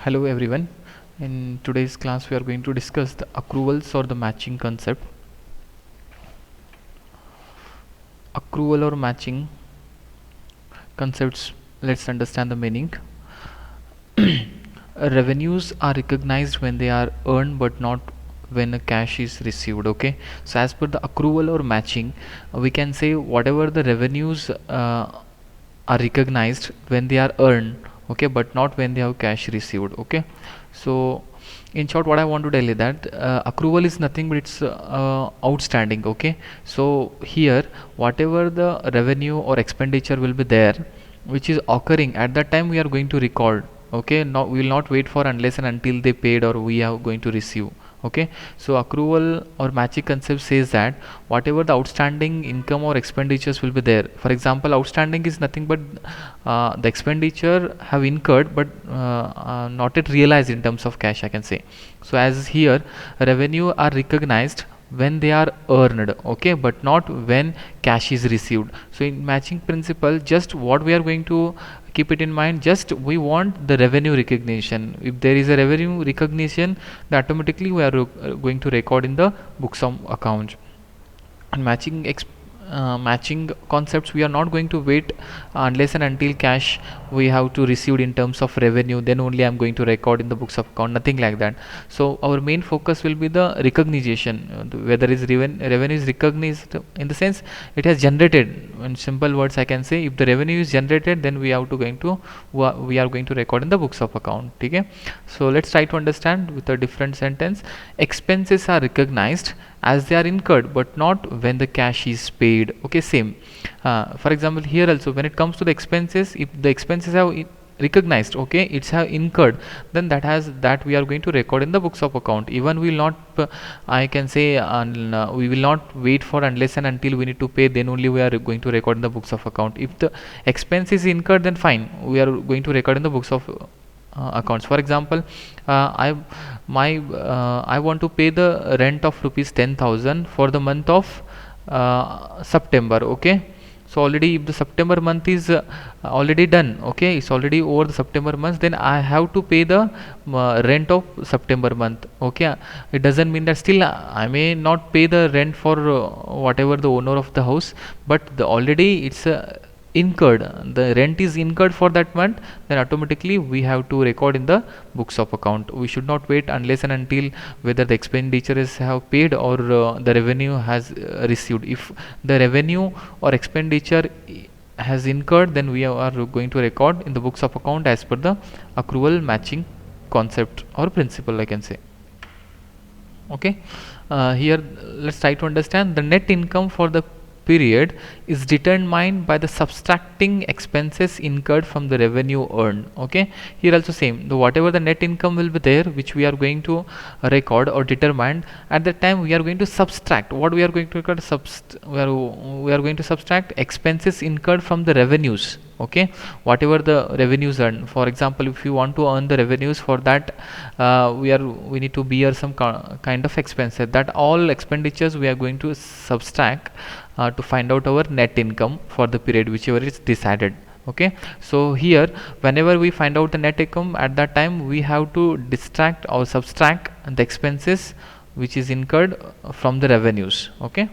Hello everyone. In today's class we are going to discuss the accruals or the matching concept. Accrual or matching concepts, let's understand the meaning. Revenues are recognized when they are earned but not when a cash is received. Okay, so as per the accrual or matching, we can say whatever the revenues are recognized when they are earned, okay, but not when they have cash received. Okay, so in short what I want to tell you that accrual is nothing but it's outstanding. Okay, so here whatever the revenue or expenditure will be there which is occurring at that time we are going to record. Okay, no, we will not wait for unless and until they paid or we are going to receive. Okay, so accrual or matching concept says that whatever the outstanding income or expenditures will be there. For example, outstanding is nothing but the expenditure have incurred but not yet realized in terms of cash, I can say. So as here revenue are recognized when they are earned, okay, but not when cash is received. So in matching principle, just what we are going to keep it in mind, just we want the revenue recognition. If there is a revenue recognition, then automatically we are going to record in the books of account. And matching concepts, we are not going to wait unless and until cash we have to receive in terms of revenue, then only I'm going to record in the books of account, nothing like that. So our main focus will be the recognition, whether is revenue is recognized in the sense it has generated. In simple words I can say, if the revenue is generated, then we are going to record in the books of account. Okay, so let's try to understand with a different sentence. Expenses are recognized as they are incurred but not when the cash is paid. Okay, same. For example, here also when it comes to the expenses, if the expenses have recognized, okay, it's have incurred, then that we are going to record in the books of account. Even we will not I can say we will not wait for unless and until we need to pay, then only we are going to record in the books of account. If the expense is incurred, then fine, we are going to record in the books of accounts. For example, I want to pay the rent of rupees 10,000 for the month of September. Okay, so already if the September month is already done, okay, it's already over the September month, then I have to pay the rent of September month. Okay, it doesn't mean that still I may not pay the rent for whatever the owner of the house, but the already it's incurred, the rent is incurred for that month, then automatically we have to record in the books of account. We should not wait unless and until whether the expenditure is have paid or the revenue has received. If the revenue or expenditure has incurred, then we are going to record in the books of account as per the accrual matching concept or principle, I can say. Okay, here let's try to understand. The net income for the period is determined by the subtracting expenses incurred from the revenue earned. Okay, here also same, the whatever the net income will be there which we are going to record or determine, at that time we are going to subtract. What we are going to record? We are going to subtract expenses incurred from the revenues. Okay, whatever the revenues earned. For example, if you want to earn the revenues, for that we need to bear some kind of expenses. That all expenditures we are going to subtract to find out our net income for the period whichever is decided. Okay, so here whenever we find out the net income, at that time we have to distract or subtract the expenses which is incurred from the revenues. Okay,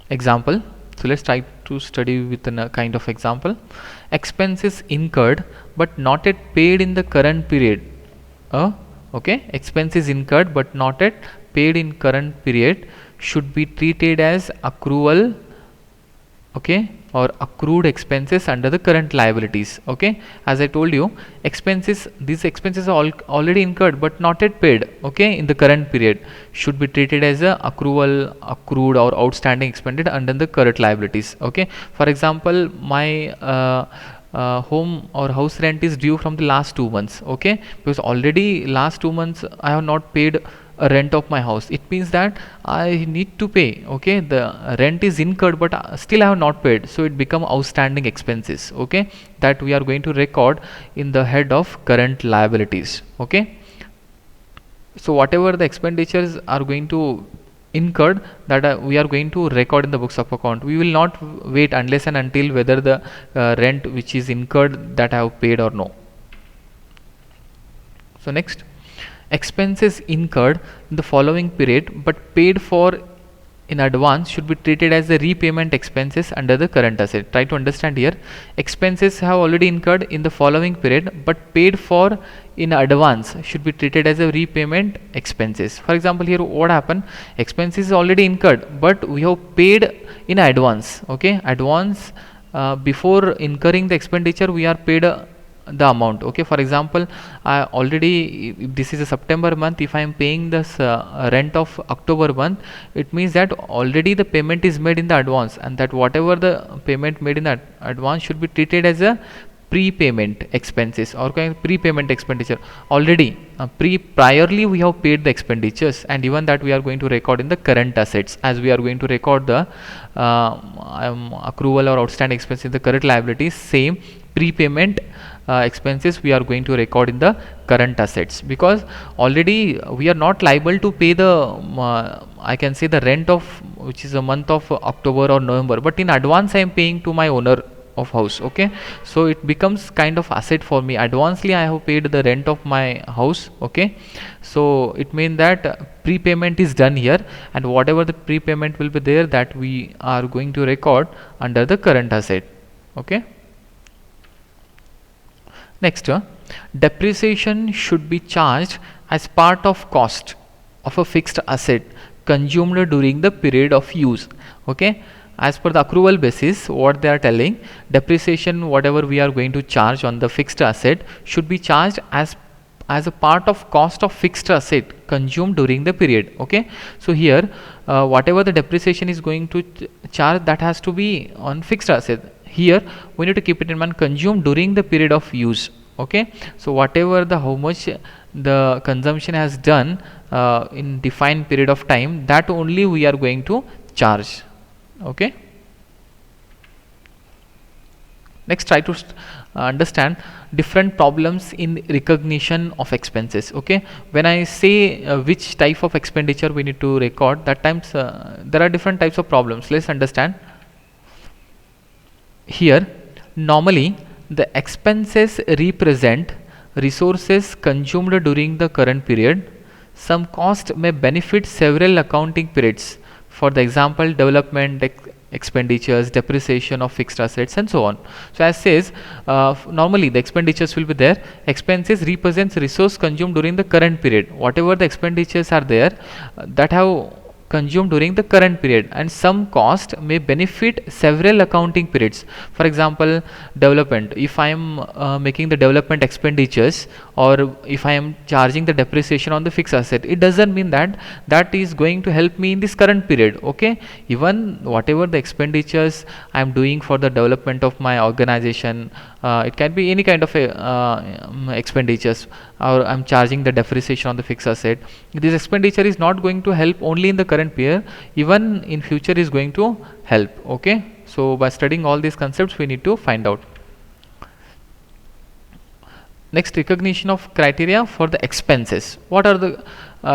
example. So let's try to study with a kind of example. Expenses incurred but not yet paid in the current period. Okay, expenses incurred but not yet paid in current period should be treated as accrual, okay, or accrued expenses under the current liabilities. Okay, as I told you, these expenses are already incurred but not yet paid, okay, in the current period, should be treated as a accrual, accrued or outstanding expended under the current liabilities. Okay, for example, my home or house rent is due from the last 2 months. Okay, because already last 2 months I have not paid a rent of my house. It means that I need to pay. Okay, the rent is incurred but still I have not paid, so it become outstanding expenses. Okay, that we are going to record in the head of current liabilities. Okay, so whatever the expenditures are going to incurred, that we are going to record in the books of account. We will not wait unless and until whether the rent which is incurred that I have paid or no. So next, expenses incurred in the following period but paid for in advance should be treated as the repayment expenses under the current asset. Try to understand here. Expenses have already incurred in the following period but paid for in advance should be treated as a repayment expenses. For example, here what happened? Expenses already incurred but we have paid in advance. Okay, advance before incurring the expenditure we are paid the amount. Okay, for example, I already, if this is a September month, if I am paying this rent of October month, it means that already the payment is made in the advance, and that whatever the payment made in the advance should be treated as a prepayment expenses or kind of prepayment expenditure. Already priorly we have paid the expenditures, and even that we are going to record in the current assets, as we are going to record the accrual or outstanding expense in the current liabilities. Same prepayment expenses we are going to record in the current assets, because already we are not liable to pay the I can say the rent of which is a month of October or November, but in advance I am paying to my owner of house. Okay, so it becomes kind of asset for me. Advancely I have paid the rent of my house. Okay, so it means that prepayment is done here, and whatever the prepayment will be there, that we are going to record under the current asset. Okay. Next, depreciation should be charged as part of cost of a fixed asset consumed during the period of use. Okay, as per the accrual basis, what they are telling, depreciation whatever we are going to charge on the fixed asset should be charged as a part of cost of fixed asset consumed during the period. Okay, so here whatever the depreciation is going to charge, that has to be on fixed asset. Here we need to keep it in mind, consumed during the period of use. Okay, so whatever the how much the consumption has done in defined period of time, that only we are going to charge. Okay, next, try to understand different problems in recognition of expenses. Okay, when I say which type of expenditure we need to record, that times there are different types of problems. Let's understand. Here, normally the expenses represent resources consumed during the current period. Some cost may benefit several accounting periods. For the example, development expenditures, depreciation of fixed assets, and so on. So as says, normally the expenditures will be there. Expenses represents resource consumed during the current period. Whatever the expenditures are there that have consumed during the current period, and some cost may benefit several accounting periods. For example, development, if I am making the development expenditures, or if I am charging the depreciation on the fixed asset, it doesn't mean that that is going to help me in this current period. Okay, even whatever the expenditures I am doing for the development of my organization, it can be any kind of expenditures, or I'm charging the depreciation on the fixed asset, this expenditure is not going to help only in the current period, even in future is going to help. Okay, so by studying all these concepts we need to find out. Next, recognition of criteria for the expenses. What are the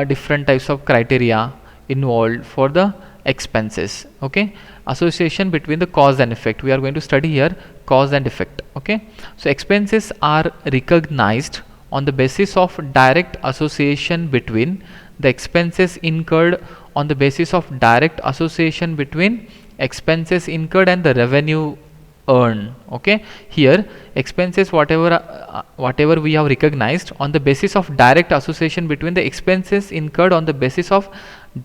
different types of criteria involved for the expenses? Okay, association between the cause and effect, we are going to study here cause and effect. Okay, so expenses are recognized on the basis of direct association between the expenses incurred, on the basis of direct association between expenses incurred and the revenue earned. Okay, here expenses whatever we have recognized on the basis of direct association between the expenses incurred, on the basis of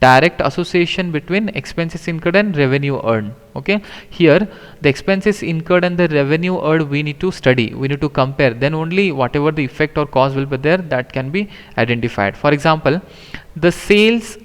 direct association between expenses incurred and revenue earned. Okay, here the expenses incurred and the revenue earned we need to study, we need to compare, then only whatever the effect or cause will be there, that can be identified. For example, the sales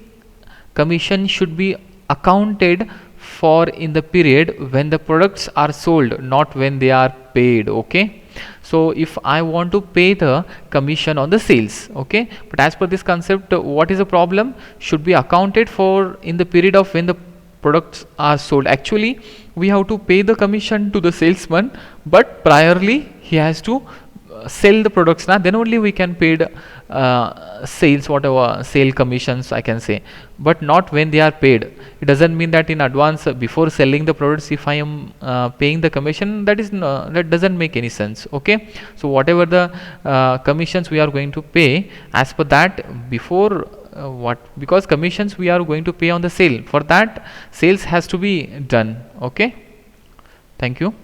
commission should be accounted for in the period when the products are sold, not when they are paid. Okay, so if I want to pay the commission on the sales, okay, but as per this concept, what is the problem? Should be accounted for in the period of when the products are sold. Actually, we have to pay the commission to the salesman, but priorly he has to sell the products now, then only we can paid sales, whatever sale commissions I can say, but not when they are paid. It doesn't mean that in advance, before selling the products, if I am paying the commission, that is that doesn't make any sense. Okay, so whatever the commissions we are going to pay, as per that, before what, because commissions we are going to pay on the sale, for that sales has to be done. Okay, thank you.